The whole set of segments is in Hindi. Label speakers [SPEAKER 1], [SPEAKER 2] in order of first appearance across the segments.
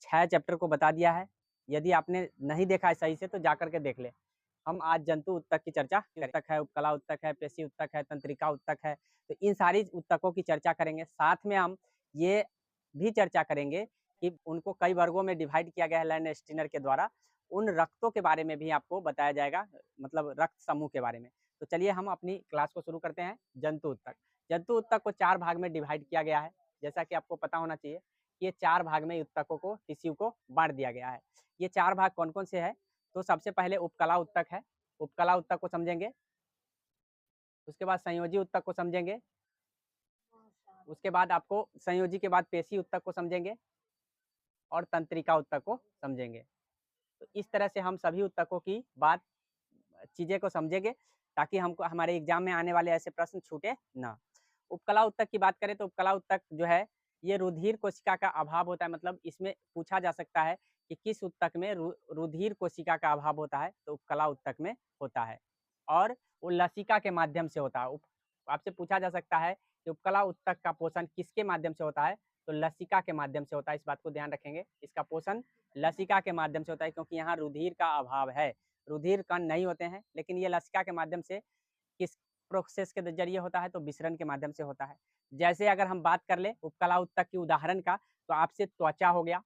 [SPEAKER 1] 6 चैप्टर को बता दिया है। यदि आपने नहीं देखा है सही से तो जाकर के देख ले। हम आज जंतु ऊतक की चर्चा ऊतक है, उपकला ऊतक है, पेशी ऊतक है, तंत्रिका ऊतक है, तो इन सारी ऊतकों की चर्चा करेंगे। साथ में हम ये भी चर्चा करेंगे कि उनको कई वर्गों में डिवाइड किया गया है लैंड स्टीनर के द्वारा। उन रक्तों के बारे में भी आपको बताया जाएगा, मतलब रक्त समूह के बारे में। तो चलिए हम अपनी क्लास को शुरू करते हैं। जंतु ऊतक। जंतु ऊतक को 4 भाग में डिवाइड किया गया है। जैसा कि आपको पता होना चाहिए कि ये 4 भाग में ऊतकों को, टिश्यू को बाँट दिया गया है। ये 4 भाग कौन-कौन से हैं? तो सबसे पहले उपकला ऊतक है। उपकला ऊतक को समझेंगे। उसके बाद संयोजी ऊतक को समझेंगे। उसके बाद आपको संयोजी के बाद पेशी ऊतक को समझेंगे और तंत्रिका ऊतक को समझेंगे। तो इस तरह से हम सभी ऊतकों की बात चीज़ें को समझेंगे ताकि हमको हमारे एग्जाम में आने वाले ऐसे प्रश्न छूटे ना। उपकला ऊतक की बात करें तो उपकला ऊतक जो है ये रुधिर कोशिका का अभाव होता है, मतलब इसमें पूछा जा सकता है कि किस ऊतक में रुधिर कोशिका का अभाव होता है, तो उपकला ऊतक में होता है और वो लसिका के माध्यम से होता है। आपसे पूछा जा सकता है कि उपकला ऊतक का पोषण किसके माध्यम से होता है, तो लसिका के माध्यम से होता है। इस बात को ध्यान रखेंगे, इसका पोषण लसिका के माध्यम से होता है क्योंकि यहाँ रुधिर का अभाव है। रुधिर कण नहीं होते हैं, लेकिन ये लसिका के माध्यम से किस प्रोसेस के जरिए होता है, तो विसरण के माध्यम से होता है। जैसे अगर हम बात कर ले उपकला ऊतक की उदाहरण का, तो आपसे त्वचा हो गया,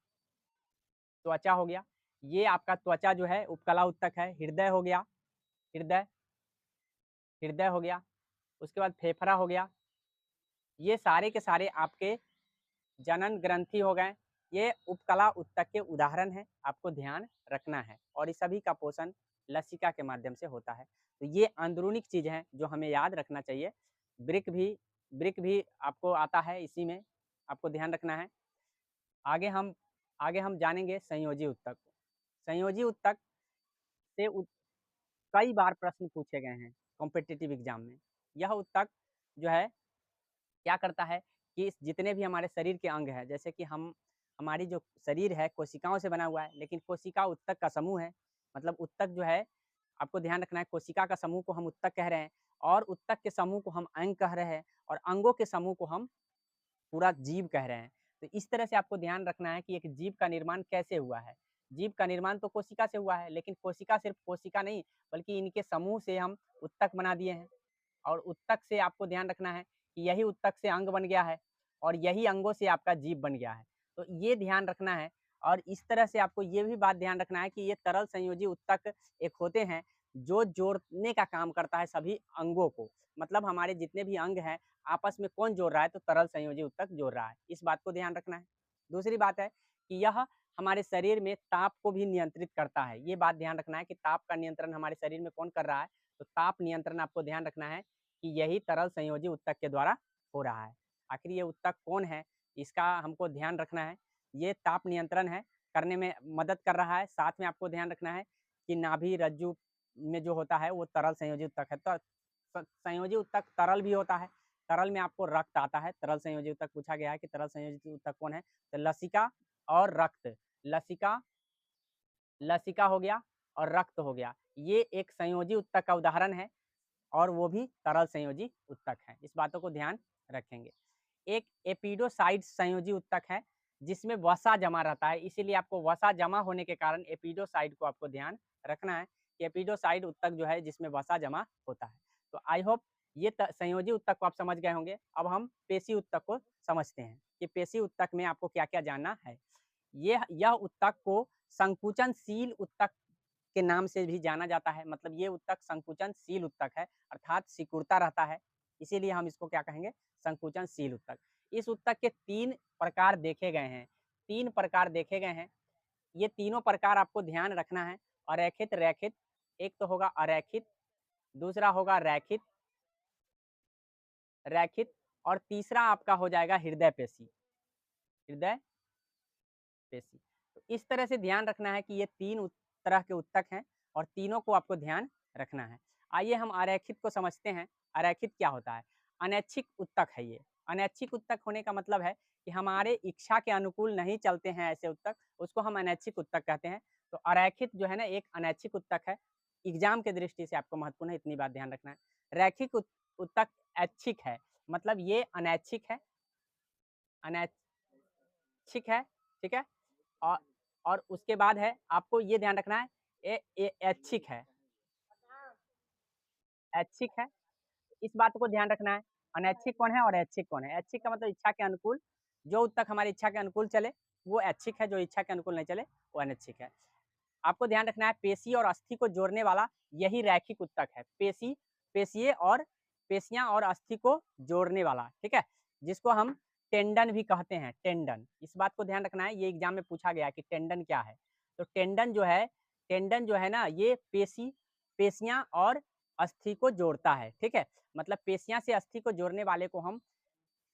[SPEAKER 1] त्वचा हो गया। ये आपका त्वचा जो है उपकला ऊतक है। हृदय हो गया, हृदय, हृदय हो गया। उसके बाद फेफड़ा हो गया। ये सारे के सारे आपके जनन ग्रंथि हो गए। ये उपकला ऊतक के उदाहरण हैं, आपको ध्यान रखना है और इस सभी का पोषण लसिका के माध्यम से होता है। तो ये अंदरूनी चीज़ हैं जो हमें याद रखना चाहिए। वृक्क भी आपको आता है, इसी में आपको ध्यान रखना है। आगे हम जानेंगे संयोजी ऊतक को। संयोजी ऊतक से कई बार प्रश्न पूछे गए हैं कॉम्पिटिटिव एग्जाम में। यह ऊतक जो है क्या करता है कि जितने भी हमारे शरीर के अंग हैं, जैसे कि हमारी जो शरीर है कोशिकाओं से बना हुआ है, लेकिन कोशिका ऊतक का समूह है। मतलब ऊतक जो है, आपको ध्यान रखना है, कोशिका का समूह को हम ऊतक कह रहे हैं और ऊतक के समूह को हम अंग कह रहे हैं और अंगों के समूह को हम पूरा जीव कह रहे हैं। तो इस तरह से आपको ध्यान रखना है कि एक जीव का निर्माण कैसे हुआ है। जीव का निर्माण तो कोशिका से हुआ है, लेकिन कोशिका सिर्फ कोशिका नहीं, बल्कि इनके समूह से हम ऊतक बना दिए हैं और ऊतक से आपको ध्यान रखना है कि यही ऊतक से अंग बन गया है और यही अंगों से आपका जीव बन गया है। तो ये ध्यान रखना है और इस तरह से आपको ये भी बात ध्यान रखना है कि ये तरल संयोजी ऊतक एक होते हैं जो जोड़ने का काम करता है सभी अंगों को। मतलब हमारे जितने भी अंग हैं आपस में कौन जोड़ रहा है, तो तरल संयोजी ऊतक जोड़ रहा है। इस बात को ध्यान रखना है। दूसरी बात है कि यह हमारे शरीर में ताप को भी नियंत्रित करता है। ये बात ध्यान रखना है कि ताप का नियंत्रण हमारे शरीर में कौन कर रहा है, तो ताप नियंत्रण आपको ध्यान रखना है कि यही तरल संयोजी ऊतक के द्वारा हो रहा है। आखिर ये ऊतक कौन है, इसका हमको ध्यान रखना है। ये ताप नियंत्रण है, करने में मदद कर रहा है। साथ में आपको ध्यान रखना है कि नाभि रज्जु में जो होता है वो तरल संयोजी ऊतक है। तो संयोजी ऊतक तरल भी होता है। तरल में आपको रक्त आता है। तरल संयोजी ऊतक पूछा गया है कि तरल संयोजी ऊतक कौन है, तो लसिका और रक्त। लसिका लसिका हो गया और रक्त हो गया। ये एक संयोजी ऊतक का उदाहरण है और वो भी तरल संयोजी ऊतक है। इस बातों को ध्यान रखेंगे। एक एपिडोसाइड संयोजी ऊतक है जिसमें वसा जमा रहता है, इसीलिए आपको वसा जमा होने के कारण एपिडोसाइड को आपको ध्यान रखना है कि एपिडोसाइड ऊतक जो है जिसमें वसा जमा होता है। तो आई होप ये संयोजी ऊतक को आप समझ गए होंगे। अब हम पेशी ऊतक को समझते हैं कि पेशी ऊतक में आपको क्या क्या जानना है। यह ऊतक को संकुचनशील ऊतक के नाम से भी जाना जाता है। मतलब ये ऊतक संकुचनशील ऊतक है, अर्थात सिकुड़ता रहता है, इसीलिए हम इसको क्या कहेंगे, संकुचनशील ऊतक। इस ऊतक के 3 प्रकार देखे गए हैं। 3 प्रकार देखे गए हैं। ये तीनों प्रकार आपको ध्यान रखना है। अरेखित, रैखित, एक तो होगा अरेखित, दूसरा होगा रैखित, रैखित और तीसरा आपका हो जाएगा हृदय पेशी, हृदय पेशी। तो इस तरह से ध्यान रखना है कि ये 3 तरह के ऊतक हैं और तीनों को आपको ध्यान रखना है। आइए हम अरैखित को समझते हैं। अरैखित क्या होता है? अनैच्छिक ऊतक है ये। अनैच्छिक ऊतक होने का मतलब है कि हमारे इच्छा के अनुकूल नहीं चलते हैं ऐसे ऊतक, उसको हम अनैच्छिक ऊतक कहते हैं। तो अरैखित जो है ना एक अनैच्छिक ऊतक है। एग्जाम के दृष्टि से आपको महत्वपूर्ण है, इतनी बात ध्यान रखना है। रैखिक ऊतक ऐच्छिक है, मतलब ये अनैच्छिक है, अनैच्छिक है, ठीक है? और और उसके बाद है आपको ये ध्यान रखना है ये ऐच्छिक है, ऐच्छिक है, इस बात को ध्यान रखना है। अनैच्छिक कौन है और ऐच्छिक कौन है? ऐच्छिक का मतलब इच्छा के अनुकूल, जो उत्तक हमारी इच्छा के अनुकूल चले, वो ऐच्छिक है, जो इच्छा के अनुकूल नहीं चले, वो अनैच्छिक है। आपको ध्यान रखना है पेशी और अस्थि को जोड़ने वाला यही रैखिक उत्तक है। पेशिये और पेशियाँ और अस्थि को जोड़ने वाला, ठीक है? जिसको हम टेंडन भी कहते हैं, टेंडन। इस बात को ध्यान रखना है, ये एग्जाम में पूछा गया है कि टेंडन क्या है? तो टेंडन जो है ना, ये पेशियाँ और अस्थि को जोड़ता है, ठीक है? मतलब पेशियाँ से अस्थि को जोड़ने वाले को हम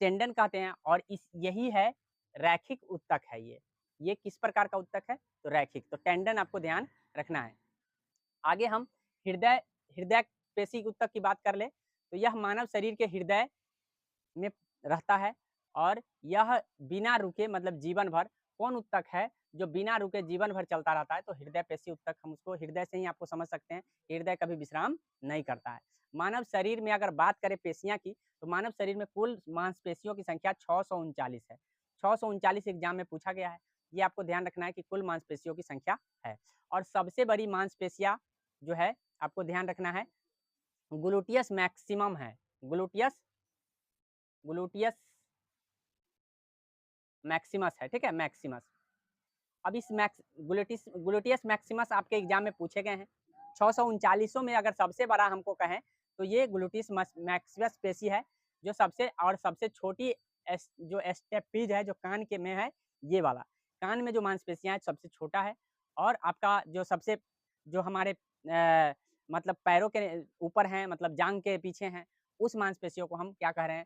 [SPEAKER 1] टेंडन कहते हैं और इस यही है रैखिक उत्तक है ये। ये किस प्रकार का उत्तक है? तो रैखिक। तो टेंडन आपको ध्यान रखना है। आगे हम हृदय हृदय पेशी उत्तक की बात कर ले, तो यह मानव शरीर के हृदय में रहता है और यह बिना रुके मतलब जीवन भर कौन उत्तक है जो बिना रुके जीवन भर चलता रहता है? तो हृदय पेशी उत्तक। हम उसको हृदय से ही आपको समझ सकते हैं, हृदय कभी विश्राम नहीं करता है। मानव शरीर में अगर बात करें पेशियाँ की, तो मानव शरीर में कुल मांसपेशियों की संख्या 639 है। 639 एग्जाम में पूछा गया है। ये आपको ध्यान रखना है कि कुल मांसपेशियों की संख्या है और सबसे बड़ी मांसपेशियाँ जो है आपको ध्यान रखना है ग्लूटियस मैक्सिमम है। ग्लूटियस ग्लूटियस मैक्सिमस है, ठीक है? मैक्सिमस। अब इस ग्लूटियस मैक्सिमस आपके एग्जाम में पूछे गए हैं। 639 में अगर सबसे बड़ा हमको कहें तो ये ग्लूटियस मैक्सिमस पेशी है, जो सबसे छोटी जो स्टेपीज है, जो कान के में है, ये वाला। कान में जो मांसपेशियाँ है सबसे छोटा है और आपका जो हमारे मतलब पैरों के ऊपर हैं, मतलब जांघ के पीछे हैं, उस मांसपेशियों को हम क्या कह रहे हैं?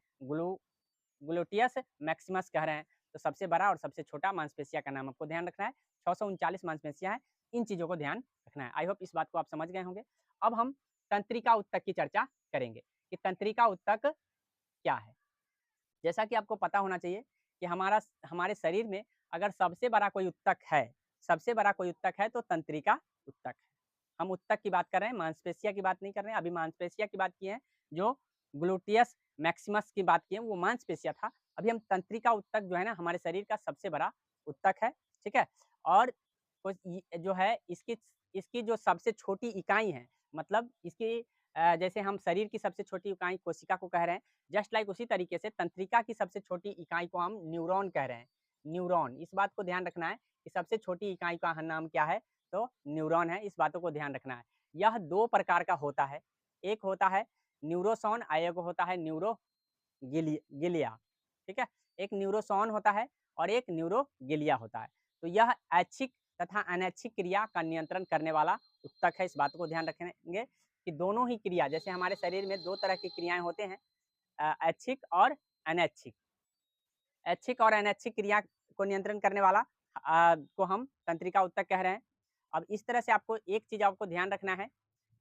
[SPEAKER 1] ग्लूटियस मैक्सिमस कह रहे हैं। तो सबसे बड़ा और सबसे छोटा मांसपेशिया का नाम आपको ध्यान रखना है। 639 मांसपेशियाँ हैं, इन चीज़ों को ध्यान रखना है। आई होप इस बात को आप समझ गए होंगे। अब हम तंत्रिका उत्तक की चर्चा करेंगे कि तंत्रिका उत्तक क्या है? जैसा कि आपको पता होना चाहिए कि हमारे शरीर में अगर सबसे बड़ा कोई उत्तक है तो तंत्रिका उत्तक है। हम उत्तक की बात कर रहे हैं, मांसपेशिया की बात नहीं कर रहे हैं। अभी मांसपेशिया की बात की है, जो ग्लूटियस मैक्सिमस की बात की है, वो मांसपेशिया था। अभी हम तंत्रिका उत्तक जो है ना, हमारे शरीर का सबसे बड़ा उत्तक है, ठीक है? और जो है इसकी इसकी जो सबसे छोटी इकाई है, मतलब इसकी जैसे हम शरीर की सबसे छोटी इकाई कोशिका को कह रहे हैं, जस्ट लाइक उसी तरीके से तंत्रिका की सबसे छोटी इकाई को हम न्यूरॉन कह रहे हैं। न्यूरॉन, इस बात को ध्यान रखना है कि सबसे छोटी इकाई का नाम क्या है? तो न्यूरॉन है। इस बातों को ध्यान रखना है। यह 2 प्रकार का होता है, एक होता है न्यूरोसॉन और एक होता है गिलिया, ठीक है? एक न्यूरोसॉन होता है और एक न्यूरोगिलिया होता है। तो यह ऐच्छिक तथा अनैच्छिक क्रिया का नियंत्रण करने वाला उत्तक है। इस बात को ध्यान रखेंगे कि दोनों ही क्रिया, जैसे हमारे शरीर में 2 तरह की क्रियाएँ होते हैं, ऐच्छिक और अनैच्छिक। ऐच्छिक और अनैच्छिक क्रिया को नियंत्रण करने वाला को हम तंत्रिका उत्तक कह रहे हैं। अब इस तरह से आपको एक चीज़ आपको ध्यान रखना है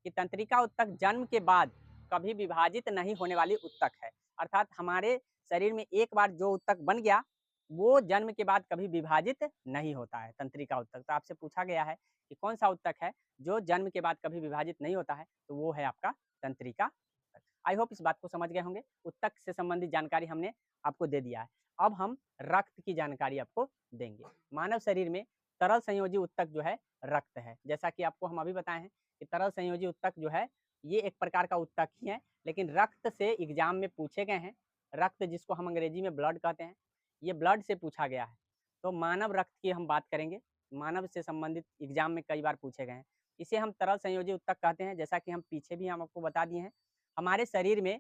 [SPEAKER 1] कि तंत्रिका उत्तक जन्म के बाद कभी विभाजित नहीं होने वाली उत्तक है। अर्थात हमारे शरीर में एक बार जो उत्तक बन गया, वो जन्म के बाद कभी विभाजित नहीं होता है, तंत्रिका उत्तक। तो आपसे पूछा गया है कि कौन-सा उत्तक है जो जन्म के बाद कभी विभाजित नहीं होता है? तो वो है आपका तंत्रिका उत्तक। आई होप इस बात को समझ गए होंगे। उत्तक से संबंधित जानकारी हमने आपको दे दिया है। अब हम रक्त की जानकारी आपको देंगे। मानव शरीर में तरल संयोजी उत्तक जो है रक्त है। जैसा कि आपको हम अभी बताए हैं कि तरल संयोजी उत्तक जो है, ये एक प्रकार का उत्तक ही है, लेकिन रक्त से एग्जाम में पूछे गए हैं। रक्त जिसको हम अंग्रेजी में ब्लड कहते हैं, ये ब्लड से पूछा गया है। तो मानव रक्त की हम बात करेंगे। मानव से संबंधित एग्जाम में कई बार पूछे गए हैं। इसे हम तरल संयोजी उत्तक कहते हैं, जैसा कि हम पीछे भी हम आपको बता दिए हैं। हमारे शरीर में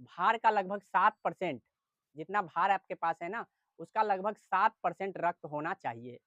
[SPEAKER 1] भार का लगभग 7%, जितना भार आपके पास है ना, उसका लगभग 7% रक्त होना चाहिए।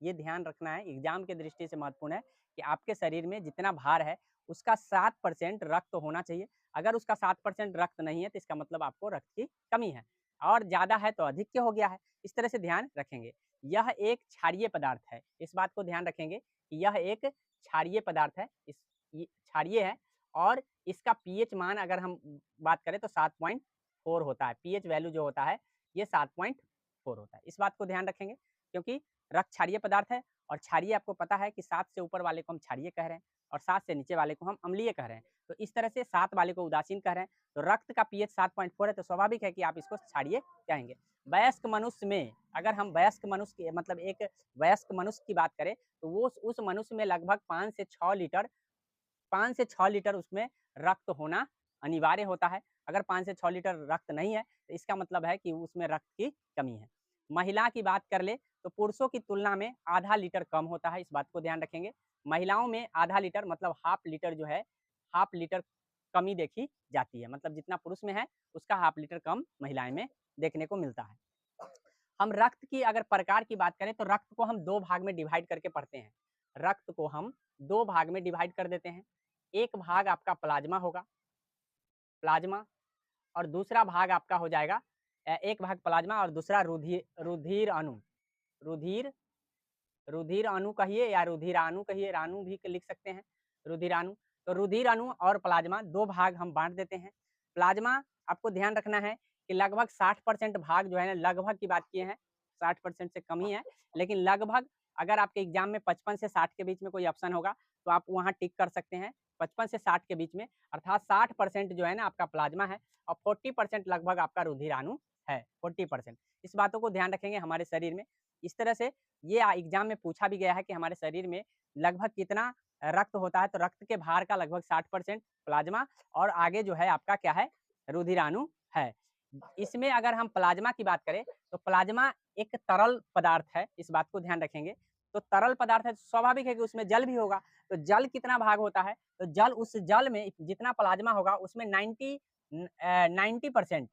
[SPEAKER 1] ये ध्यान रखना है, एग्जाम की दृष्टि से महत्वपूर्ण है कि आपके शरीर में जितना भार है, उसका 7% रक्त होना चाहिए। अगर उसका 7% रक्त नहीं है, तो इसका मतलब आपको रक्त की कमी है और ज़्यादा है तो अधिक हो गया है। इस तरह से ध्यान रखेंगे। यह एक क्षारीय पदार्थ है। इस बात को ध्यान रखेंगे कि यह एक क्षारीय पदार्थ है। ये क्षारीय है और इसका पीएच मान अगर हम बात करें तो 7.4 होता है। पीएच वैल्यू जो होता है, ये 7.4 होता है। इस बात को ध्यान रखेंगे क्योंकि रक्त क्षारीय पदार्थ है और क्षारीय आपको पता है कि 7 से ऊपर वाले को हम क्षारीय कह रहे हैं और 7 से नीचे वाले को हम अम्लीय कह रहे हैं। तो इस तरह से 7 वाले को उदासीन कह रहे हैं। तो रक्त का पीएच 7.4 है, तो स्वाभाविक है कि आप इसको क्षारीय कहेंगे। वयस्क मनुष्य में, अगर हम वयस्क मनुष्य की मतलब एक वयस्क मनुष्य की बात करें, तो वो उस मनुष्य में लगभग 5 से 6 लीटर उसमें रक्त होना अनिवार्य होता है। अगर 5 से 6 लीटर रक्त नहीं है, तो इसका मतलब है कि उसमें रक्त की कमी है। महिला की बात कर ले, तो पुरुषों की तुलना में आधा लीटर कम होता है, इस बात को ध्यान रखेंगे। महिलाओं में आधा लीटर मतलब हाफ लीटर जो है, हाफ लीटर कमी देखी जाती है, मतलब जितना पुरुष में है उसका हाफ लीटर कम महिलाएं में देखने को मिलता है। हम रक्त की अगर प्रकार की बात करें, तो रक्त को हम 2 भाग में डिवाइड करके पढ़ते हैं। रक्त को हम 2 भाग में डिवाइड कर देते हैं। एक भाग आपका प्लाज्मा होगा, प्लाज्मा, और दूसरा भाग आपका हो जाएगा एक भाग प्लाज्मा और दूसरा रुधिर अणु। रुधिर रुधिर अणु कहिए या रुधिराणु कहिए, राणु भी लिख सकते हैं, रुधिराणु। तो रुधिर अणु और प्लाज्मा 2 भाग हम बाँट देते हैं। प्लाज्मा आपको ध्यान रखना है कि लगभग 60% भाग जो है ना, लगभग की बात किए हैं, 60% से कम ही है, लेकिन लगभग अगर आपके एग्जाम में 55 से 60 के बीच में कोई ऑप्शन होगा, तो आप वहाँ टिक कर सकते हैं, 55 से 60 के बीच में, अर्थात 60% जो है ना आपका प्लाज्मा है और 40% लगभग आपका रुधिराणु है, 40%। इस बातों को ध्यान रखेंगे हमारे शरीर में। इस तरह से ये एग्जाम में पूछा भी गया है कि हमारे शरीर में लगभग कितना रक्त होता है, तो रक्त के भार का लगभग 60% प्लाज्मा और आगे जो है आपका क्या है, रुधिराणु है। इसमें अगर हम प्लाज्मा की बात करें, तो प्लाज्मा एक तरल पदार्थ है, इस बात को ध्यान रखेंगे। तो तरल पदार्थ है, तो स्वाभाविक है कि उसमें जल भी होगा। तो जल कितना भाग होता है, तो जल, उस जल में जितना प्लाज्मा होगा उसमें 90%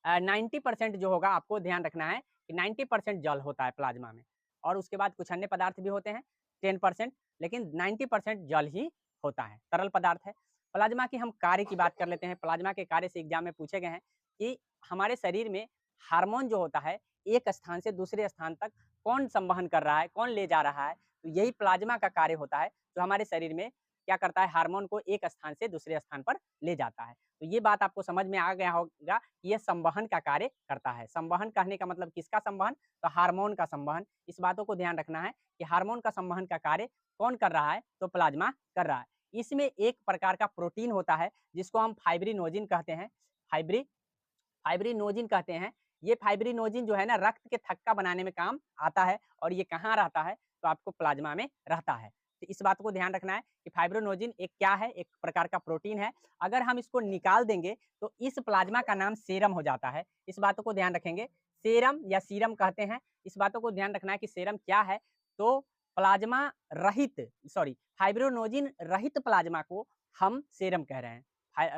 [SPEAKER 1] 90% जो होगा, आपको ध्यान रखना है कि 90% जल होता है प्लाज्मा में, और उसके बाद कुछ अन्य पदार्थ भी होते हैं 10%, लेकिन 90% जल ही होता है, तरल पदार्थ है। प्लाज्मा की हम कार्य की बात कर लेते हैं। प्लाज्मा के कार्य से एग्जाम में पूछे गए हैं कि हमारे शरीर में हार्मोन जो होता है, एक स्थान से दूसरे स्थान तक कौन संवहन कर रहा है, कौन ले जा रहा है, तो यही प्लाज्मा का कार्य होता है, जो हमारे शरीर में क्या करता है, हार्मोन को एक स्थान से दूसरे स्थान पर ले जाता है। तो ये बात आपको समझ में आ गया होगा कि ये संवहन का कार्य करता है। संवहन कहने का मतलब किसका संवहन, तो हार्मोन का संवहन। इस बातों को ध्यान रखना है कि हार्मोन का संवहन का कार्य कौन कर रहा है, तो प्लाज्मा कर रहा है। इसमें एक प्रकार का प्रोटीन होता है जिसको हम फाइब्रिनोजिन कहते हैं, फाइब्रिनोजिन कहते हैं। ये फाइब्रिनोजिन जो है ना, रक्त के थक्का बनाने में काम आता है, और ये कहाँ रहता है, तो आपको प्लाज्मा में रहता है। तो इस बात को ध्यान रखना है कि फाइब्रिनोजिन एक क्या है, एक प्रकार का प्रोटीन है। अगर हम इसको निकाल देंगे, तो इस प्लाज्मा का नाम सेरम हो जाता है। इस बातों को ध्यान रखेंगे, सेरम या सीरम कहते हैं। इस बातों को ध्यान रखना है कि सेरम क्या है, तो प्लाज्मा रहित, सॉरी, फाइब्रिनोजिन रहित प्लाज्मा को हम सेरम कह रहे हैं।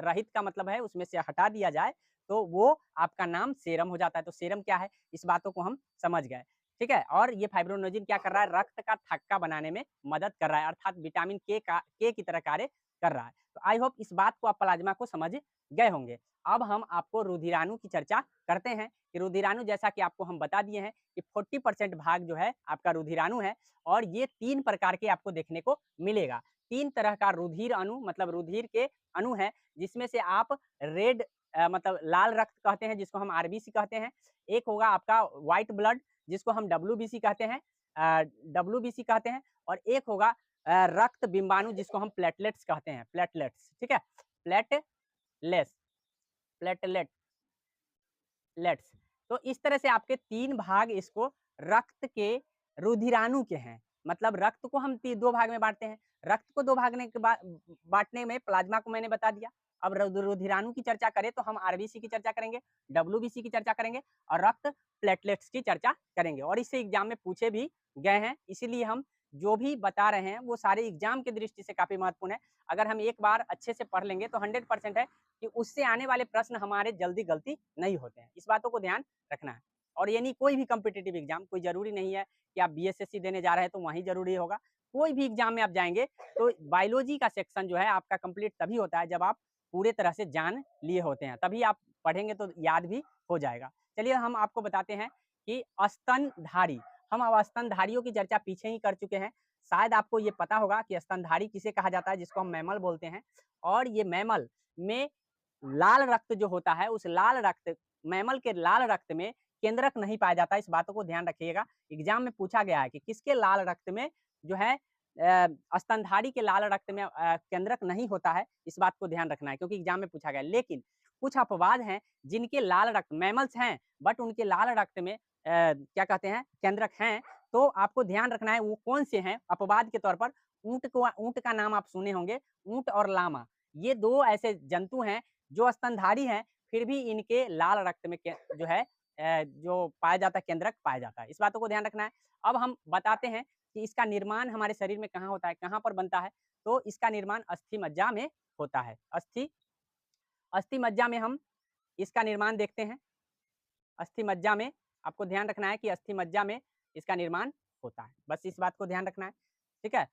[SPEAKER 1] रहित का मतलब है उसमें से हटा दिया जाए, तो वो आपका नाम सेरम हो जाता है। तो सेरम क्या है, इस बातों को हम समझ गए, ठीक है। और ये फाइब्रिनोजिन क्या कर रहा है, रक्त का थक्का बनाने में मदद कर रहा है, अर्थात विटामिन के की तरह कार्य कर रहा है। तो आई होप इस बात को आप प्लाज्मा को समझ गए होंगे। अब हम आपको रुधिराणु की चर्चा करते हैं कि रुधिराणु, जैसा कि आपको हम बता दिए हैं कि 40% भाग जो है आपका रुधिराणु है, और ये 3 प्रकार के आपको देखने को मिलेगा। 3 तरह का रुधिर अणु, मतलब रुधिर के अणु है, जिसमें से आप रेड मतलब लाल रक्त कहते हैं, जिसको हम आरबीसी कहते हैं। एक होगा आपका व्हाइट ब्लड, जिसको हम डब्ल्यूबीसी कहते हैं, डब्ल्यूबीसी कहते हैं। और एक होगा रक्त बिंबाणु, जिसको हम प्लेटलेट्स कहते हैं, प्लेटलेट्स, ठीक है, प्लेटलेट्स, प्लेटलेट लेट्स। तो इस तरह से आपके 3 भाग इसको रक्त के रुधिराणु के हैं। मतलब रक्त को हम 2 भाग में बांटते हैं। रक्त को 2 भागने के बाद बांटने में प्लाज्मा को मैंने बता दिया। अब रुधिराणु की चर्चा करें, तो हम आरबीसी की चर्चा करेंगे, डब्ल्यूबीसी की चर्चा करेंगे और रक्त प्लेटलेट्स की चर्चा करेंगे। और इससे एग्जाम में पूछे भी गए हैं, इसीलिए हम जो भी बता रहे हैं वो सारे एग्जाम की दृष्टि से काफी महत्वपूर्ण है। अगर हम एक बार अच्छे से पढ़ लेंगे, तो 100% है कि उससे आने वाले प्रश्न हमारे जल्दी गलती नहीं होते हैं। इस बातों को ध्यान रखना है। और यानी कोई भी कॉम्पिटिटिव एग्जाम, कोई जरूरी नहीं है कि आप बीएसएससी देने जा रहे हैं तो वहीं जरूरी होगा। कोई भी एग्जाम में आप जाएंगे, तो बायोलॉजी का सेक्शन जो है आपका कंप्लीट तभी होता है जब आप पूरे तरह से जान लिए होते हैं, तभी आप पढ़ेंगे तो याद भी हो जाएगा। चलिए हम आपको बताते हैं कि स्तनधारी, हम अब स्तनधारियों की चर्चा पीछे ही कर चुके हैं। शायद आपको ये पता होगा कि स्तनधारी किसे कहा जाता है, जिसको हम मैमल बोलते हैं। और ये मैमल में लाल रक्त जो होता है, उस लाल रक्त, मैमल के लाल रक्त में केंद्रक नहीं पाया जाता। इस बातों को ध्यान रखिएगा। एग्जाम में पूछा गया है कि किसके लाल रक्त में जो है स्तनधारी के लाल रक्त में केंद्रक नहीं होता है, इस बात को ध्यान रखना है क्योंकि एग्जाम में पूछा गया है। लेकिन कुछ अपवाद हैं जिनके लाल रक्त मैमल्स हैं बट उनके लाल रक्त में क्या कहते हैं केंद्रक हैं, तो आपको ध्यान रखना है वो कौन से हैं। अपवाद के तौर पर ऊँट का नाम आप सुने होंगे, ऊँट और लामा, ये 2 ऐसे जंतु हैं जो स्तनधारी हैं, फिर भी इनके लाल रक्त में जो है जो पाया जाता है केंद्रक पाया जाता है। इस बातों को ध्यान रखना है। अब हम बताते हैं कि इसका निर्माण हमारे शरीर में कहाँ होता है, कहाँ पर बनता है? तो इसका निर्माण अस्थि मज्जा में होता है। अस्थि मज्जा में हम इसका निर्माण देखते हैं। अस्थि मज्जा में आपको ध्यान रखना है कि अस्थि मज्जा में इसका निर्माण होता है। बस इस बात को ध्यान रखना है, ठीक है?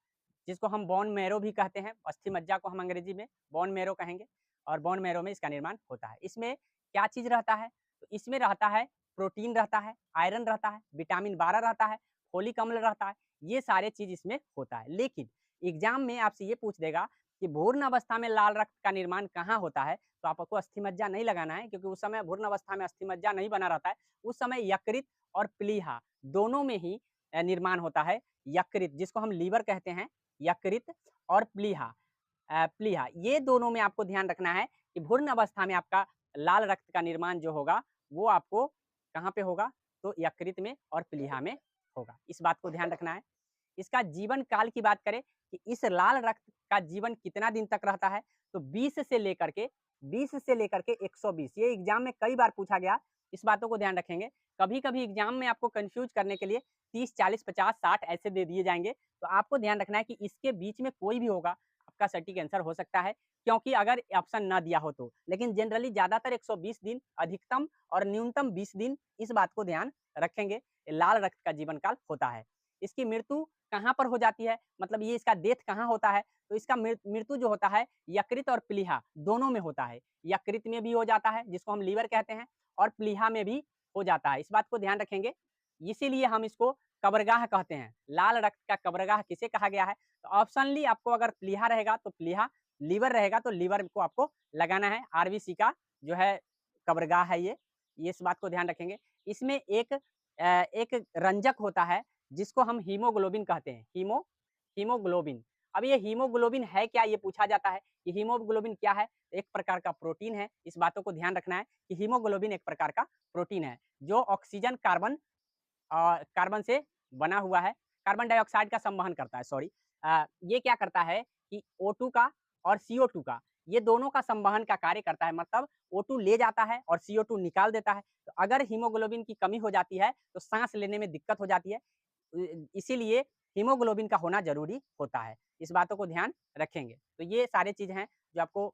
[SPEAKER 1] जिसको हम बोन मैरो भी कहते हैं, अस्थि मज्जा को हम अंग्रेजी में बोन मैरो कहेंगे और बोन मैरो में इसका निर्माण होता है। इसमें क्या चीज़ रहता है? तो इसमें रहता है प्रोटीन रहता है, आयरन रहता है, विटामिन 12 रहता है, फोलिक अम्ल रहता है, ये सारे चीज़ इसमें होता है। लेकिन एग्ज़ाम में आपसे ये पूछ देगा कि भ्रूण अवस्था में लाल रक्त का निर्माण कहाँ होता है? तो आपको अस्थि मज्जा नहीं लगाना है क्योंकि उस समय भ्रूण अवस्था में अस्थि मज्जा नहीं बना रहता है। उस समय यकृत और प्लीहा दोनों में ही निर्माण होता है। यकृत जिसको हम लीवर कहते हैं, यकृत और प्लीहा ये दोनों में आपको ध्यान रखना है कि भ्रूण अवस्था में आपका लाल रक्त का निर्माण जो होगा वो आपको कहाँ पे होगा? तो यकृत में और प्लीहा में होगा। इस बात को ध्यान रखना है। इसका जीवन काल की बात करें कि इस लाल रक्त का जीवन कितना दिन तक रहता है? तो 20 से लेकर के 120, ये एग्जाम में कई बार पूछा गया, इस बातों को ध्यान रखेंगे। कभी-कभी एग्जाम में आपको कंफ्यूज करने के लिए 30, 40, 50, 60 ऐसे दे दिए जाएँगे, तो आपको ध्यान रखना है कि इसके बीच में कोई भी होगा, आपका सटीक आंसर हो सकता है, क्योंकि अगर ऑप्शन ना दिया हो तो। लेकिन जनरली ज़्यादातर 120 दिन अधिकतम और न्यूनतम 20 दिन, इस बात को ध्यान रखेंगे, लाल रक्त का जीवन काल होता है। इसकी मृत्यु कहाँ पर हो जाती है? मतलब ये इसका डेथ कहाँ होता है? तो इसका मृत्यु जो होता है यकृत और प्लीहा दोनों में होता है। यकृत में भी हो जाता है जिसको हम लीवर कहते हैं और प्लीहा में भी हो जाता है। इस बात को ध्यान रखेंगे। इसीलिए हम इसको कब्रगाह कहते हैं। लाल रक्त का कब्रगाह किसे कहा गया है? तो ऑप्शनली आपको अगर प्लीहा रहेगा तो प्लीहा, लीवर रहेगा तो लीवर को आपको लगाना है। आरबीसी का जो है कब्रगाह है ये इस बात को ध्यान रखेंगे। इसमें एक रंजक होता है जिसको हम हीमोग्लोबिन कहते हैं। हीमोग्लोबिन। अब ये हीमोग्लोबिन है क्या? ये पूछा जाता है कि हीमोग्लोबिन क्या है? एक प्रकार का प्रोटीन है। इस बातों को ध्यान रखना है कि हीमोग्लोबिन एक प्रकार का प्रोटीन है जो ऑक्सीजन कार्बन से बना हुआ है, कार्बन डाइऑक्साइड का संवहन करता है, सॉरी। ये क्या करता है कि O2 का और CO2 का, ये दोनों का संवहन का कार्य करता है, मतलब O2 ले जाता है और CO2 निकाल देता है। तो अगर हीमोग्लोबिन की कमी हो जाती है तो सांस लेने में दिक्कत हो जाती है। इसीलिए हीमोग्लोबिन का होना ज़रूरी होता है। इस बातों को ध्यान रखेंगे। तो ये सारे चीज़ हैं जो आपको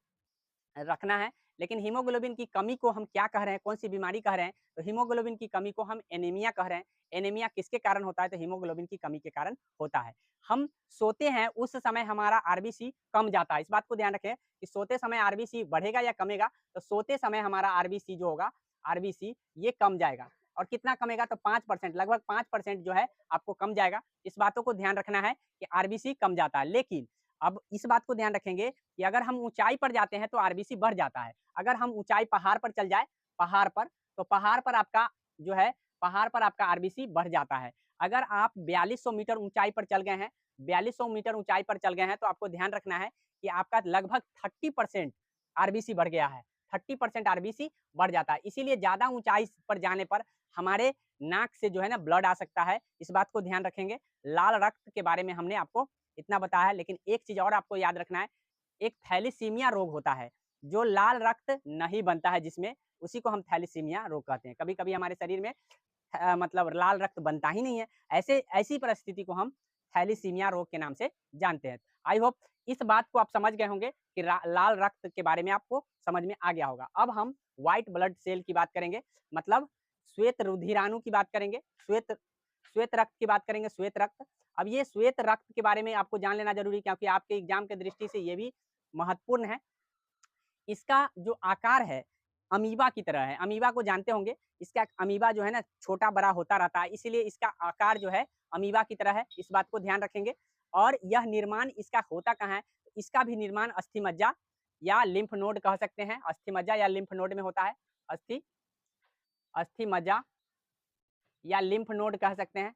[SPEAKER 1] रखना है। लेकिन हीमोग्लोबिन की कमी को हम क्या कह रहे हैं, कौन-सी बीमारी कह रहे हैं? तो हीमोग्लोबिन की कमी को हम एनीमिया कह रहे हैं। एनीमिया किसके कारण होता है? तो हीमोग्लोबिन की कमी के कारण होता है। हम सोते हैं उस समय हमारा आरबीसी कम जाता है। इस बात को ध्यान रखें कि सोते समय आरबीसी बढ़ेगा या कमेगा? तो सोते समय हमारा आरबीसी जो होगा, आरबीसी ये कम जाएगा और कितना कमेगा? तो 5%, लगभग 5% जो है आपको कम जाएगा। इस बातों को ध्यान रखना है कि आरबीसी कम जाता है। लेकिन अब इस बात को ध्यान रखेंगे कि अगर हम ऊँचाई पर जाते हैं तो आरबीसी बढ़ जाता है। अगर हम ऊँचाई पहाड़ पर चल जाए, पहाड़ पर, तो पहाड़ पर आपका जो है, पहाड़ पर आपका आरबीसी बढ़ जाता है। अगर आप 4200 मीटर ऊँचाई पर चल गए हैं, 4200 मीटर ऊँचाई पर चल गए हैं, तो आपको ध्यान रखना है कि आपका लगभग 30% आरबीसी बढ़ गया है। 30% आरबीसी बढ़ जाता है। इसीलिए ज़्यादा ऊँचाई पर जाने पर हमारे नाक से जो है ना ब्लड आ सकता है। इस बात को ध्यान रखेंगे। लाल रक्त के बारे में हमने आपको इतना बताया है, लेकिन एक चीज़ और आपको याद रखना है, एक थैलेसीमिया रोग होता है, जो लाल रक्त नहीं बनता है जिसमें, उसी को हम थैलेसीमिया रोग कहते हैं। कभी-कभी हमारे शरीर में मतलब लाल रक्त बनता ही नहीं है, ऐसी परिस्थिति को हम थैलेसीमिया रोग के नाम से जानते हैं। आई होप इस बात को आप समझ गए होंगे कि लाल रक्त के बारे में आपको समझ में आ गया होगा। अब हम व्हाइट ब्लड सेल की बात करेंगे, मतलब श्वेत रुधिराणु की बात करेंगे, श्वेत श्वेत रक्त की बात करेंगे, श्वेत रक्त। अब ये श्वेत रक्त के बारे में आपको जान लेना ज़रूरी है क्योंकि आपके एग्ज़ाम की दृष्टि से ये भी महत्वपूर्ण है। इसका जो आकार है, अमीबा की तरह है। अमीबा को जानते होंगे, इसका अमीबा जो है ना छोटा-बड़ा होता रहता है, इसीलिए इसका आकार जो है अमीबा की तरह है, इस बात को ध्यान रखेंगे। और यह निर्माण इसका होता कहाँ है? इसका भी निर्माण अस्थि मज्जा या लिम्फ नोड कह सकते हैं, अस्थि मज्जा या लिम्फ नोड में होता है। अस्थि अस्थि मज्जा या लिम्फ नोड कह सकते हैं,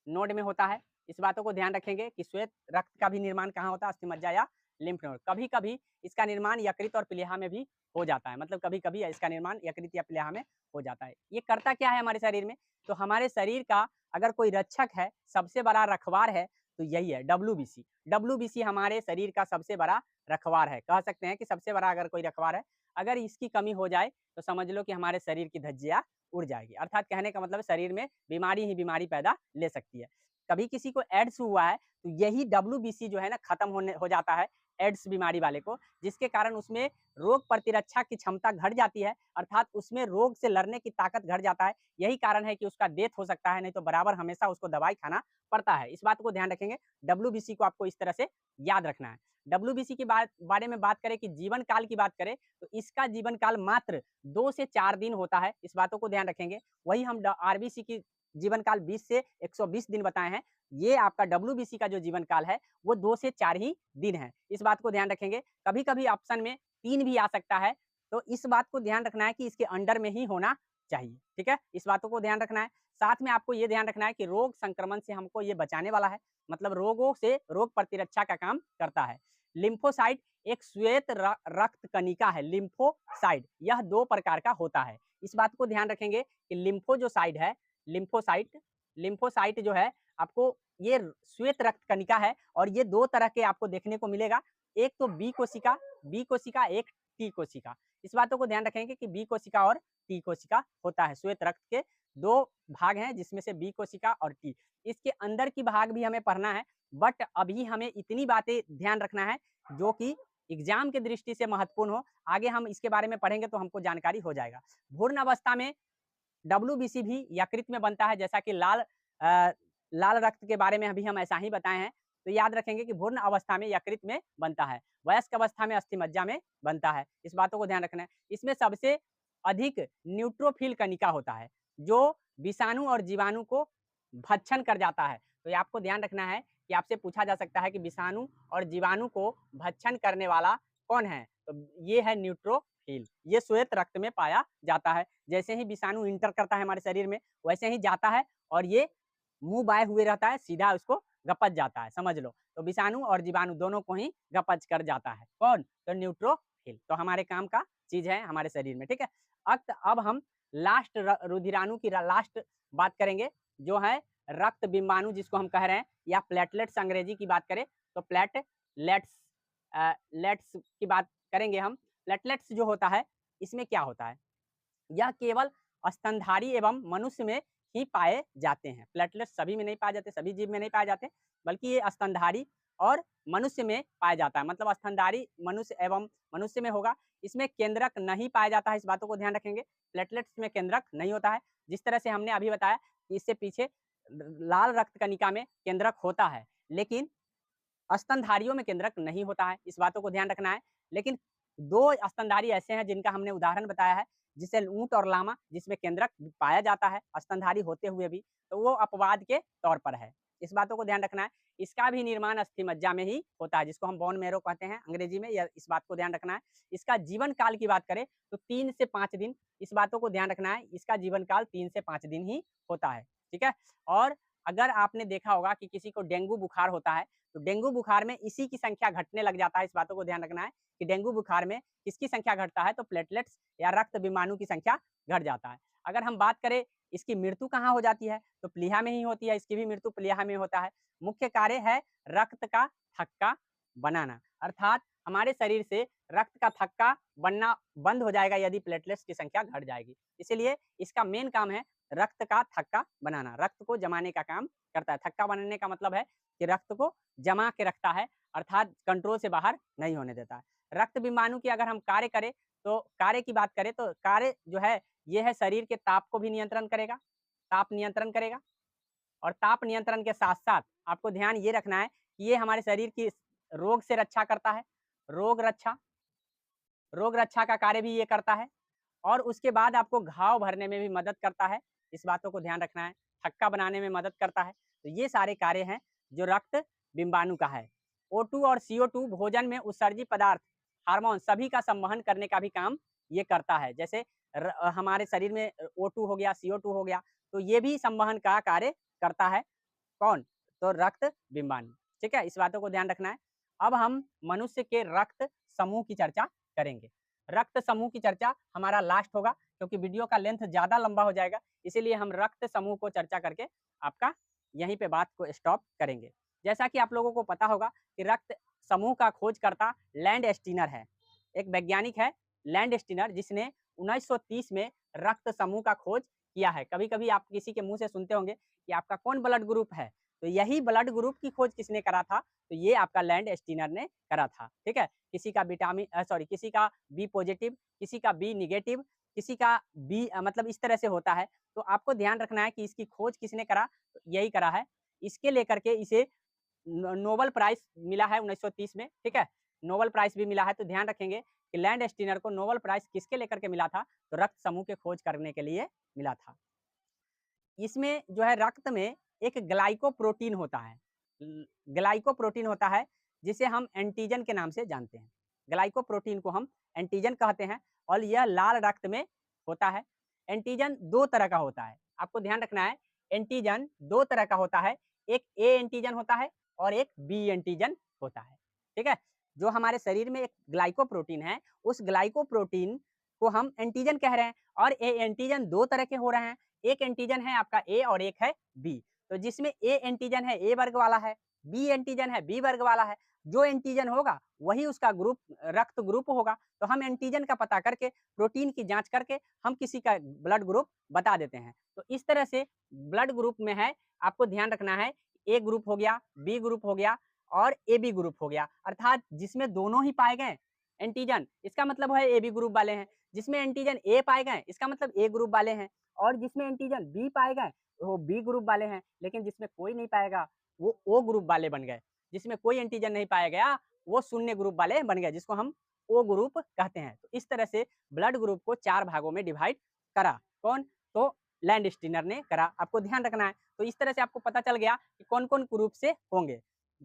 [SPEAKER 1] नोड में होता है। इस बातों को ध्यान रखेंगे कि श्वेत रक्त का भी निर्माण कहाँ होता है, अस्थिमज्जा या लिम्फ नोड। कभी कभी इसका निर्माण यकृत और प्लीहा में भी हो जाता है, मतलब कभी कभी इसका निर्माण यकृत या प्लीहा में हो जाता है। ये करता क्या है हमारे शरीर में, तो हमारे शरीर का अगर कोई रक्षक है, सबसे बड़ा रखवार है, तो यही है डब्ल्यूबीसी। डब्ल्यूबीसी हमारे शरीर का सबसे बड़ा रखवार है, कह सकते हैं कि सबसे बड़ा अगर कोई रखवार है, अगर इसकी कमी हो जाए तो समझ लो कि हमारे शरीर की धज्जियां उड़ जाएगी। अर्थात कहने का मतलब शरीर में बीमारी ही बीमारी पैदा ले सकती है। कभी किसी को एड्स हुआ है तो यही डब्ल्यूबीसी जो है ना खत्म हो जाता है एड्स बीमारी वाले को, जिसके कारण उसमें रोग प्रतिरक्षा की क्षमता घट जाती है, अर्थात उसमें रोग से लड़ने की ताकत घट जाता है। यही कारण है कि उसका डेथ हो सकता है, नहीं तो बराबर हमेशा उसको दवाई खाना पड़ता है। इस बात को ध्यान रखेंगे, डब्ल्यूबीसी को आपको इस तरह से याद रखना है। डब्ल्यूबीसी की बारे में बात करें कि जीवन काल की बात करें तो इसका जीवन काल मात्र 2 से 4 दिन होता है, इस बातों को ध्यान रखेंगे। वही हम आरबीसी की जीवन काल 20 से 120 दिन बताए हैं, ये आपका डब्ल्यूबीसी का जो जीवन काल है वो 2 से 4 ही दिन है, इस बात को ध्यान रखेंगे। कभी कभी ऑप्शन में 3 भी आ सकता है, तो इस बात को ध्यान रखना है कि इसके अंडर में ही होना चाहिए, ठीक है, इस बातों को ध्यान रखना है। साथ में आपको ये ध्यान रखना है कि रोग संक्रमण से हमको ये बचाने वाला है, मतलब रोगों से रोग प्रतिरक्षा का काम करता है। लिम्फोसाइट एक श्वेत रक्त कणिका है, लिम्फोसाइट यह 2 प्रकार का होता है। इस बात को ध्यान रखेंगे कि लिम्फो जो साइड है, लिम्फोसाइट जो है आपको ये श्वेत रक्त कणिका है, और ये 2 तरह के आपको देखने को मिलेगा, एक तो बी कोशिका, एक टी कोशिका। इस बातों को ध्यान रखेंगे कि बी कोशिका और टी कोशिका होता है। श्वेत रक्त के 2 भाग हैं, जिसमें से बी कोशिका और टी। इसके अंदर की भाग भी हमें पढ़ना है, बट अभी हमें इतनी बातें ध्यान रखना है जो कि एग्जाम की दृष्टि से महत्वपूर्ण हो। आगे हम इसके बारे में पढ़ेंगे तो हमको जानकारी हो जाएगा। भ्रूण अवस्था में डब्ल्यूबीसी भी यकृत में बनता है, जैसा कि लाल रक्त के बारे में अभी हम ऐसा ही बताए हैं, तो याद रखेंगे कि भ्रूण अवस्था में यकृत में बनता है, वयस्क अवस्था में अस्थिमज्जा में बनता है। इस बातों को ध्यान रखना है। इसमें सबसे अधिक न्यूट्रोफिल कणिका होता है, जो विषाणु और जीवाणु को भक्षण कर जाता है। तो ये आपको ध्यान रखना है कि आपसे पूछा जा सकता है कि विषाणु और जीवाणु को भक्षण करने वाला कौन है, तो ये है न्यूट्रोफिल। ये श्वेत रक्त में पाया जाता है। जैसे ही विषाणु इंटर करता है हमारे शरीर में, वैसे ही जाता है और ये मुंह बाए हुए रहता है, सीधा उसको गपच जाता है, समझ लो। तो विषाणु और जीवाणु दोनों को ही गपच कर जाता है, कौन, तो न्यूट्रोफिल। तो हमारे काम का चीज है हमारे शरीर में, ठीक है। अब हम लास्ट रुधिराणु की लास्ट बात करेंगे, जो है रक्त बिंबाणु, जिसको हम कह रहे हैं, या प्लेटलेट्स अंग्रेजी की बात करें तो प्लेटलेट्स लेट्स की बात करेंगे हम। प्लेटलेट्स जो होता है, इसमें क्या होता है, यह केवल स्तनधारी एवं मनुष्य में ही पाए जाते हैं। प्लेटलेट्स सभी में नहीं पाए जाते, सभी जीव में नहीं पाए जाते, बल्कि ये स्तनधारी और मनुष्य में पाया जाता है, मतलब स्तनधारी मनुष्य एवं मनुष्य में होगा। इसमें केंद्रक नहीं पाया जाता है, इस बातों को ध्यान रखेंगे। प्लेटलेट्स में केंद्रक नहीं होता है, जिस तरह से हमने अभी बताया कि इससे पीछे लाल रक्त कणिका में केंद्रक होता है, लेकिन स्तनधारियों में केंद्रक नहीं होता है, इस बातों को ध्यान रखना है। लेकिन 2 स्तनधारी ऐसे हैं जिनका हमने उदाहरण बताया है, जिसे ऊंट और लामा, जिसमें केंद्रक पाया जाता है स्तनधारी होते हुए भी, तो वो अपवाद के तौर पर है, इस बातों को ध्यान रखना है। इसका भी निर्माण अस्थिमज्जा में ही होता है, जिसको हम बोन मैरो कहते हैं अंग्रेजी में, या इस बात को ध्यान रखना है। इसका जीवन काल की बात करें तो 3 से 5 दिन, इस बातों को ध्यान रखना है, इसका जीवन काल 3 से 5 दिन ही होता है, ठीक है। और अगर आपने देखा होगा कि किसी को डेंगू बुखार होता है, तो डेंगू बुखार में इसी की संख्या घटने लग जाता है, इस बातों को ध्यान रखना है कि डेंगू बुखार में किसकी संख्या घटता है, तो प्लेटलेट्स या रक्त विमाणु की संख्या घट जाता है। अगर हम बात करें इसकी मृत्यु कहाँ हो जाती है, तो प्लीहा में ही होती है, इसकी भी मृत्यु प्लीहा में होता है। मुख्य कार्य है रक्त का थक्का बनाना, अर्थात हमारे शरीर से रक्त का थक्का बनना बंद हो जाएगा यदि प्लेटलेट्स की संख्या घट जाएगी। इसीलिए इसका मेन काम है रक्त का थक्का बनाना, रक्त को जमाने का काम करता है। थक्का बनाने का मतलब है कि रक्त को जमा के रखता है, अर्थात कंट्रोल से बाहर नहीं होने देता है। रक्त विमाणु की अगर हम कार्य करें, तो कार्य की बात करें तो कार्य जो है ये है शरीर के ताप को भी नियंत्रण करेगा, ताप नियंत्रण करेगा। और ताप नियंत्रण के साथ साथ आपको ध्यान ये रखना है कि ये हमारे शरीर की रोग से रक्षा करता है, रोग रक्षा का कार्य भी ये करता है। और उसके बाद आपको घाव भरने में भी मदद करता है, इस बातों को ध्यान रखना है। थक्का बनाने में मदद करता है। तो ये सारे कार्य हैं जो रक्त बिंबाणु का है। O2 और CO2 भोजन में उत्सर्जित पदार्थ, हार्मोन सभी का संवहन करने का भी काम ये करता है। जैसे हमारे शरीर में O2 हो गया, CO2 हो गया, तो ये भी संवहन का कार्य करता है। कौन, तो रक्त बिंबाणु। ठीक है, इस बातों को ध्यान रखना है। अब हम मनुष्य के रक्त समूह की चर्चा करेंगे। रक्त समूह की चर्चा हमारा लास्ट होगा, क्योंकि वीडियो का लेंथ ज़्यादा लंबा हो जाएगा, इसीलिए हम रक्त समूह को चर्चा करके आपका यहीं पे बात को स्टॉप करेंगे। जैसा कि आप लोगों को पता होगा कि रक्त समूह का खोजकर्ता लैंडस्टीनर है। एक वैज्ञानिक है लैंडस्टीनर, जिसने 1930 में रक्त समूह का खोज किया है। कभी-कभी आप किसी के मुँह से सुनते होंगे कि आपका कौन ब्लड ग्रुप है, तो यही ब्लड ग्रुप की खोज किसने करा था? तो ये आपका लैंडस्टीनर ने करा था। ठीक है? किसी का किसी का बी पॉजिटिव, किसी का बी नेगेटिव, किसी का बी मतलब इस तरह से होता है। तो आपको ध्यान रखना है कि इसकी खोज किसने करा? तो यही करा है। इसके लेकर के इसे नोबेल प्राइज़ मिला है 1930 में। ठीक है? नोबेल प्राइज़ भी मिला है, तो ध्यान रखेंगे कि लैंडस्टीनर को नोबेल प्राइज़ किसके लेकर के मिला था? तो रक्त समूह के खोज करने के लिए मिला था। इसमें जो है रक्त में एक ग्लाइकोप्रोटीन होता है। ग्लाइकोप्रोटीन होता है, जिसे हम एंटीजन के नाम से जानते हैं। ग्लाइकोप्रोटीन को हम एंटीजन कहते हैं और यह लाल रक्त में होता है। एंटीजन 2 तरह का होता है, आपको ध्यान रखना है। एंटीजन 2 तरह का होता है, एक ए एंटीजन होता है और एक बी एंटीजन होता है। ठीक है? जो हमारे शरीर में एक ग्लाइकोप्रोटीन है, उस ग्लाइकोप्रोटीन को हम एंटीजन कह रहे हैं और ये एंटीजन 2 तरह के हो रहे हैं। एक एंटीजन है आपका ए और एक है बी। तो जिसमें ए एंटीजन है ए वर्ग वाला है, बी एंटीजन है बी वर्ग वाला है। जो एंटीजन होगा वही उसका ग्रुप रक्त ग्रुप होगा। तो हम एंटीजन का पता करके, प्रोटीन की जाँच करके हम किसी का ब्लड ग्रुप बता देते हैं। तो इस तरह से ब्लड ग्रुप में है, आपको ध्यान रखना है, ए ग्रुप हो गया, बी ग्रुप हो गया और एबी ग्रुप हो गया। अर्थात जिसमें दोनों ही पाए गए एंटीजन, इसका मतलब है एबी ग्रुप वाले हैं। जिसमें एंटीजन ए पाए गए, इसका मतलब ए ग्रुप वाले हैं। और जिसमें एंटीजन बी पाए गए, वो बी ग्रुप वाले हैं। लेकिन जिसमें कोई नहीं पाएगा, वो ओ ग्रुप वाले बन गए। जिसमें कोई एंटीजन नहीं पाया गया, वो शून्य ग्रुप वाले बन गए, जिसको हम ओ ग्रुप कहते हैं। तो इस तरह से ब्लड ग्रुप को 4 भागों में डिवाइड करा। कौन? तो लैंडस्टीनर ने करा। आपको ध्यान रखना है। तो इस तरह से आपको पता चल गया कि कौन-कौन ग्रुप से होंगे।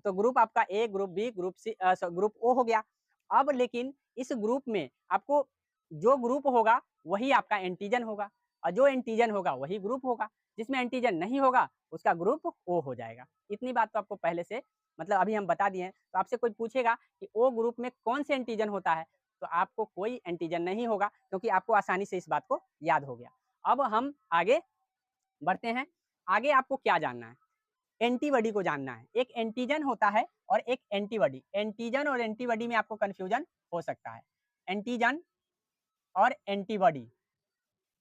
[SPEAKER 1] तो ग्रुप आपका ए, ग्रुप बी, ग्रुप ओ हो गया। अब लेकिन इस ग्रुप में आपको जो ग्रुप होगा वही आपका एंटीजन होगा और जो एंटीजन होगा वही ग्रुप होगा। जिसमें एंटीजन नहीं होगा उसका ग्रुप ओ हो जाएगा। इतनी बात तो आपको पहले से मतलब अभी हम बता दिए हैं। तो आपसे कोई पूछेगा कि ओ ग्रुप में कौन से एंटीजन होता है? तो आपको कोई एंटीजन नहीं होगा, क्योंकि आपको आसानी से इस बात को याद हो गया। अब हम आगे बढ़ते हैं। आगे आपको क्या जानना है? एंटीबॉडी को जानना है। एक एंटीजन होता है और एक एंटीबॉडी। एंटीजन और एंटीबॉडी में आपको कन्फ्यूजन हो सकता है। एंटीजन और एंटीबॉडी,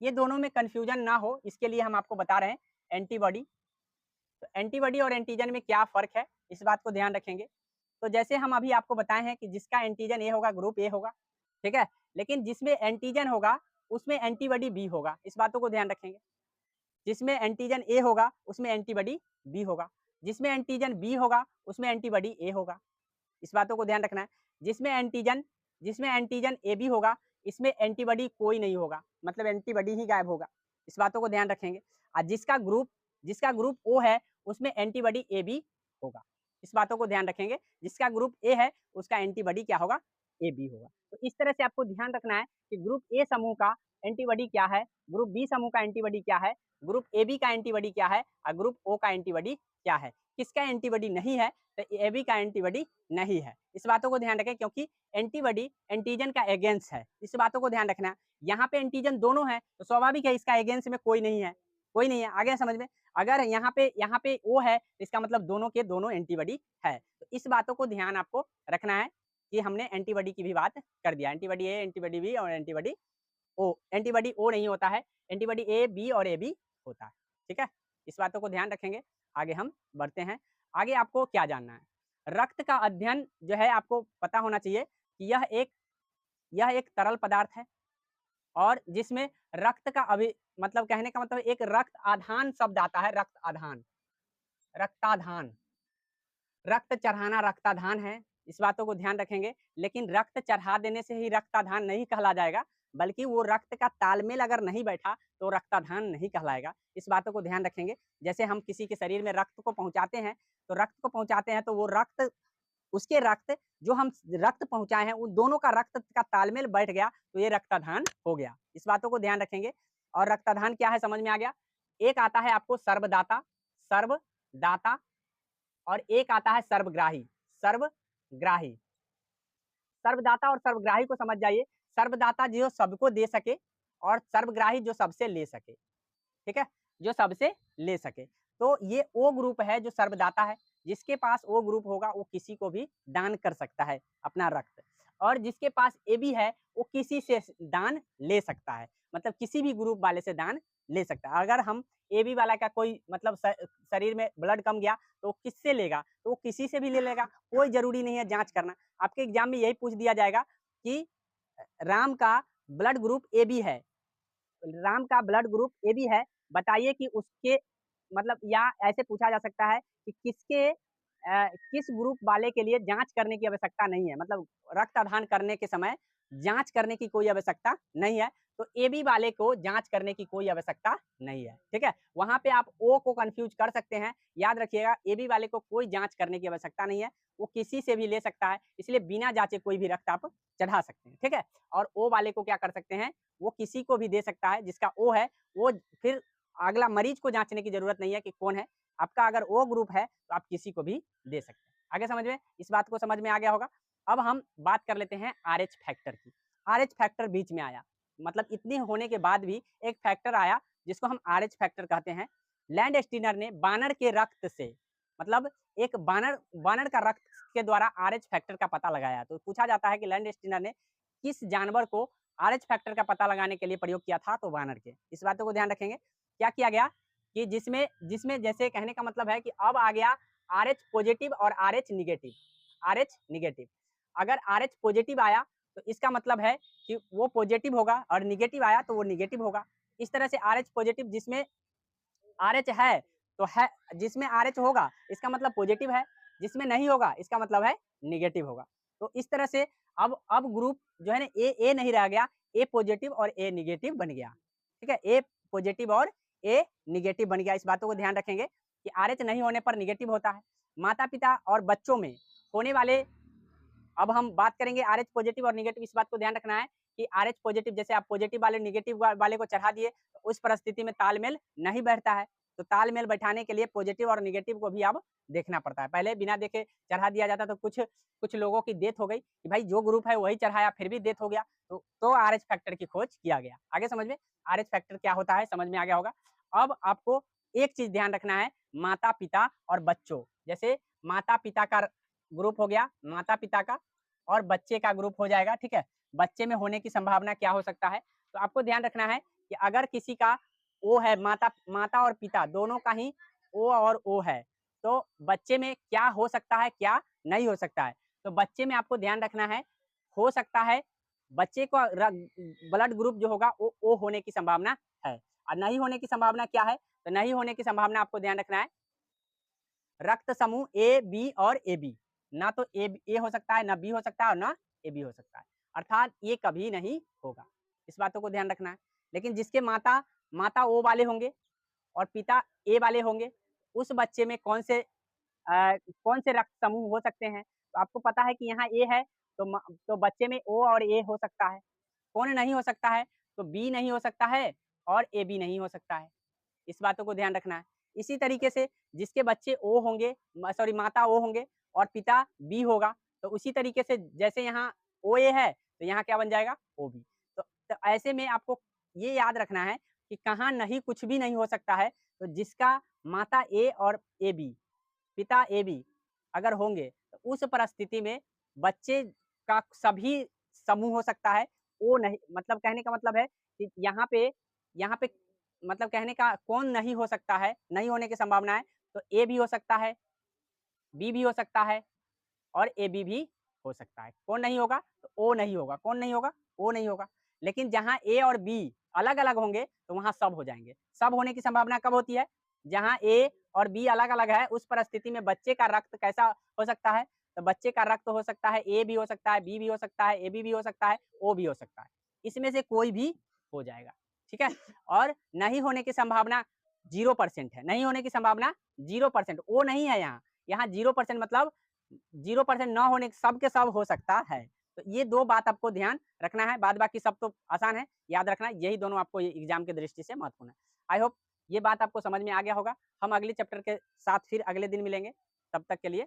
[SPEAKER 1] ये दोनों में कन्फ्यूजन ना हो, इसके लिए हम आपको बता रहे हैं एंटीबॉडी। तो एंटीबॉडी और एंटीजन में क्या फ़र्क है, इस बात को ध्यान रखेंगे। तो जैसे हम अभी आपको बताए हैं कि जिसका एंटीजन ए होगा, ग्रुप ए होगा, ठीक है? लेकिन जिसमें एंटीजन होगा, उसमें एंटीबॉडी बी होगा, इस बातों को ध्यान रखेंगे। जिसमें एंटीजन ए होगा, उसमें एंटीबॉडी बी होगा। जिसमें एंटीजन बी होगा, उसमें एंटीबॉडी ए होगा। इस बातों को ध्यान रखना है। जिसमें एंटीजन ए बी होगा, इसमें एंटीबॉडी कोई नहीं होगा, मतलब एंटीबॉडी ही गायब होगा। इस बातों को ध्यान रखेंगे। और जिसका ग्रुप ओ है, उसमें एंटीबॉडी ए बी होगा। इस बातों को ध्यान रखेंगे। जिसका ग्रुप ए है, उसका एंटीबॉडी क्या होगा? ए बी होगा। तो इस तरह से आपको ध्यान रखना है कि ग्रुप ए समूह का एंटीबॉडी क्या है, ग्रुप बी समूह का एंटीबॉडी क्या है, ग्रुप ए बी का एंटीबॉडी क्या है और ग्रुप ओ का एंटीबॉडी क्या है। किसका एंटीबॉडी नहीं है? तो ए बी का एंटीबॉडी नहीं है। इस बातों को ध्यान रखें, क्योंकि एंटीबॉडी एंटीजन का अगेंस्ट है। इस बातों को ध्यान रखना है। यहाँ पे एंटीजन दोनों हैं, तो स्वाभाविक है इसका अगेंस्ट में कोई नहीं है, कोई नहीं है। आ गया समझ में? अगर यहाँ पे ओ है, तो इसका मतलब दोनों के दोनों एंटीबॉडी है। तो इस बातों को ध्यान आपको रखना है कि हमने एंटीबॉडी की भी बात कर दिया। एंटीबॉडी ए, एंटीबॉडी बी और एंटीबॉडी ओ। एंटीबॉडी ओ नहीं होता है, एंटीबॉडी ए, बी और ए बी होता है। ठीक है? इस बातों को ध्यान रखेंगे। आगे हम बढ़ते हैं। आगे आपको क्या जानना है? रक्त का अध्ययन जो है आपको पता होना चाहिए कि यह एक तरल पदार्थ है और जिसमें रक्त का मतलब कहने का मतलब एक रक्त आधान शब्द आता है। रक्त आधान, रक्ताधान, रक्त चढ़ाना रक्ताधान है। इस बातों को ध्यान रखेंगे। लेकिन रक्त चढ़ा देने से ही रक्ताधान नहीं कहला जाएगा, बल्कि वो रक्त का तालमेल अगर नहीं बैठा तो रक्ताधान नहीं कहलाएगा। इस बातों को ध्यान रखेंगे। जैसे हम किसी के शरीर में रक्त को पहुँचाते हैं, तो वो रक्त, उसके रक्त जो हम रक्त पहुँचाए हैं, उन दोनों का रक्त का तालमेल बैठ गया, तो ये रक्ताधान हो गया। इस बातों को ध्यान रखेंगे। और रक्ताधान क्या है समझ में आ गया। एक आता है आपको सर्वदाता, सर्वदाता और एक आता है सर्वग्राही। सर्वग्राही, सर्वदाता और सर्वग्राही को समझ जाइए। सर्वदाता जो सबको दे सके और सर्वग्राही जो सबसे ले सके, ठीक है, जो सबसे ले सके। तो ये ओ ग्रुप है जो सर्वदाता है। जिसके पास ओ ग्रुप होगा वो किसी को भी दान कर सकता है अपना रक्त, और जिसके पास ए बी है वो किसी से दान ले सकता है, मतलब किसी भी ग्रुप वाले से दान ले सकता है। अगर हम ए बी वाला का कोई मतलब शरीर में ब्लड कम गया तो वो किससे लेगा, तो वो किसी से भी ले लेगा, कोई जरूरी नहीं है जांच करना। आपके एग्जाम में यही पूछ दिया जाएगा कि राम का ब्लड ग्रुप ए बी है, राम का ब्लड ग्रुप ए बी है, बताइए कि उसके मतलब, या ऐसे पूछा जा सकता है कि किस ग्रुप वाले के लिए जांच करने की आवश्यकता नहीं है, मतलब रक्त दान करने के समय जांच करने की कोई आवश्यकता नहीं है। तो ए बी वाले को जांच करने की कोई आवश्यकता नहीं है, ठीक है। वहां पे आप ओ को कंफ्यूज कर सकते हैं, याद रखिएगा ए बी वाले को कोई जांच करने की आवश्यकता नहीं है, वो किसी से भी ले सकता है, इसलिए बिना जांचे कोई भी रक्त आप चढ़ा सकते हैं, ठीक है। और ओ वाले को क्या कर सकते हैं, वो किसी को भी दे सकता है, जिसका ओ है वो फिर अगला मरीज को जांचने की जरूरत नहीं है कि कौन है। आपका अगर ओ ग्रुप है तो आप किसी को भी दे सकते हैं। आगे समझ में, इस बात को समझ में आ गया होगा। अब हम बात कर लेते हैं आरएच फैक्टर की। आरएच फैक्टर बीच में आया, मतलब इतने होने के बाद भी एक फैक्टर आया जिसको हम आरएच फैक्टर कहते हैं। लैंड स्टीनर ने बानर के रक्त से, मतलब एक बानर का रक्त के द्वारा आरएच फैक्टर का पता लगाया। तो पूछा जाता है कि लैंड स्टीनर ने किस जानवर को आरएच फैक्टर का पता लगाने के लिए प्रयोग किया था, तो बानर के। इस बातों को ध्यान रखेंगे। क्या किया गया कि जिसमें जिसमें जैसे कहने का मतलब है कि अब आ गया आरएच पॉजिटिव और आरएच निगेटिव। आरएच निगेटिव, अगर आरएच पॉजिटिव आया तो इसका मतलब है कि वो पॉजिटिव होगा, और निगेटिव आया तो वो निगेटिव होगा। इस तरह से आरएच पॉजिटिव जिसमें आरएच है तो है, जिसमें आरएच होगा इसका मतलब पॉजिटिव है, जिसमें नहीं होगा इसका मतलब है निगेटिव होगा। तो इस तरह से अब ग्रुप जो है ना ए नहीं रह गया, ए पॉजिटिव और ए निगेटिव बन गया, ठीक है। ए पॉजिटिव और ए निगेटिव बन गया। इस बातों को ध्यान रखेंगे कि आरएच नहीं होने पर निगेटिव होता है। माता पिता और बच्चों में होने वाले, अब हम बात करेंगे आरएच पॉजिटिव और निगेटिव। इस बात को ध्यान रखना है कि आरएच पॉजिटिव जैसे आप पॉजिटिव वाले निगेटिव वाले को चढ़ा दिए तो उस परिस्थिति में तालमेल नहीं बैठता है। तो तालमेल बैठाने के लिए पॉजिटिव और निगेटिव को भी अब देखना पड़ता है। पहले बिना देखे चढ़ा दिया जाता तो कुछ लोगों की डेथ हो गई कि भाई जो ग्रुप है वही चढ़ाया, फिर भी डेथ हो गया, तो आरएच फैक्टर की खोज किया गया। आगे समझ में आरएच फैक्टर क्या होता है समझ में आ गया होगा। अब आपको एक चीज ध्यान रखना है, माता पिता और बच्चों, जैसे माता पिता का ग्रुप हो गया, माता पिता का, और बच्चे का ग्रुप हो जाएगा, ठीक है। बच्चे में होने की संभावना क्या हो सकता है, तो आपको ध्यान रखना है कि अगर किसी का ओ है, माता और पिता दोनों का ही ओ और ओ है, तो बच्चे में क्या हो सकता है क्या नहीं हो सकता है। तो बच्चे में आपको ध्यान रखना है, हो सकता है बच्चे को ब्लड ग्रुप जो होगा वो ओ होने की संभावना है। और नहीं होने की संभावना क्या है, तो नहीं होने की संभावना आपको ध्यान रखना है रक्त समूह ए बी और ए बी, ना तो ए हो सकता है, ना बी हो सकता है, और ना ए बी हो सकता है, अर्थात ये कभी नहीं होगा। इस बातों को ध्यान रखना है। लेकिन जिसके माता माता ओ वाले होंगे और पिता ए वाले होंगे, उस बच्चे में कौन से रक्त समूह हो सकते हैं, तो आपको पता है कि यहाँ ए है, तो बच्चे में ओ और ए हो सकता है। कौन नहीं हो सकता है, तो बी नहीं हो सकता है और ए बी नहीं हो सकता है। इस बातों को ध्यान रखना है। इसी तरीके से जिसके बच्चे ओ होंगे, सॉरी माता ओ होंगे और पिता बी होगा, तो उसी तरीके से जैसे यहाँ ओ ए है तो यहाँ क्या बन जाएगा ओ बी। तो ऐसे में आपको ये याद रखना है कि कहाँ नहीं कुछ भी नहीं हो सकता है। तो जिसका माता ए और ए बी, पिता ए बी अगर होंगे तो उस परिस्थिति में बच्चे का सभी समूह हो सकता है। ओ नहीं, मतलब कहने का मतलब है कि यहाँ पे मतलब कहने का कौन नहीं हो सकता है, नहीं होने की संभावना है, तो ए भी हो सकता है, बी भी हो सकता है और ए बी भी हो सकता है। कौन नहीं होगा, तो ओ नहीं होगा। कौन नहीं होगा, ओ नहीं होगा। लेकिन जहाँ ए और बी अलग अलग होंगे तो वहां सब हो जाएंगे। सब होने की संभावना कब होती है, जहाँ ए और बी अलग अलग है, उस परिस्थिति में बच्चे का रक्त कैसा हो सकता है, तो बच्चे का रक्त हो सकता है ए भी हो सकता है, बी भी हो सकता है, ए बी भी हो सकता है, ओ भी हो सकता है। इसमें से कोई भी हो जाएगा, ठीक है। और नहीं होने की संभावना 0% है, नहीं होने की संभावना 0%, ओ नहीं है यहाँ, यहाँ 0% मतलब 0% न होने सब के सब हो सकता है। तो ये दो बात आपको ध्यान रखना है, बाद बाकी सब तो आसान है, याद रखना यही दोनों आपको एग्जाम की दृष्टि से महत्वपूर्ण है। आई होप ये बात आपको समझ में आ गया होगा। हम अगले चैप्टर के साथ फिर अगले दिन मिलेंगे। तब तक के लिए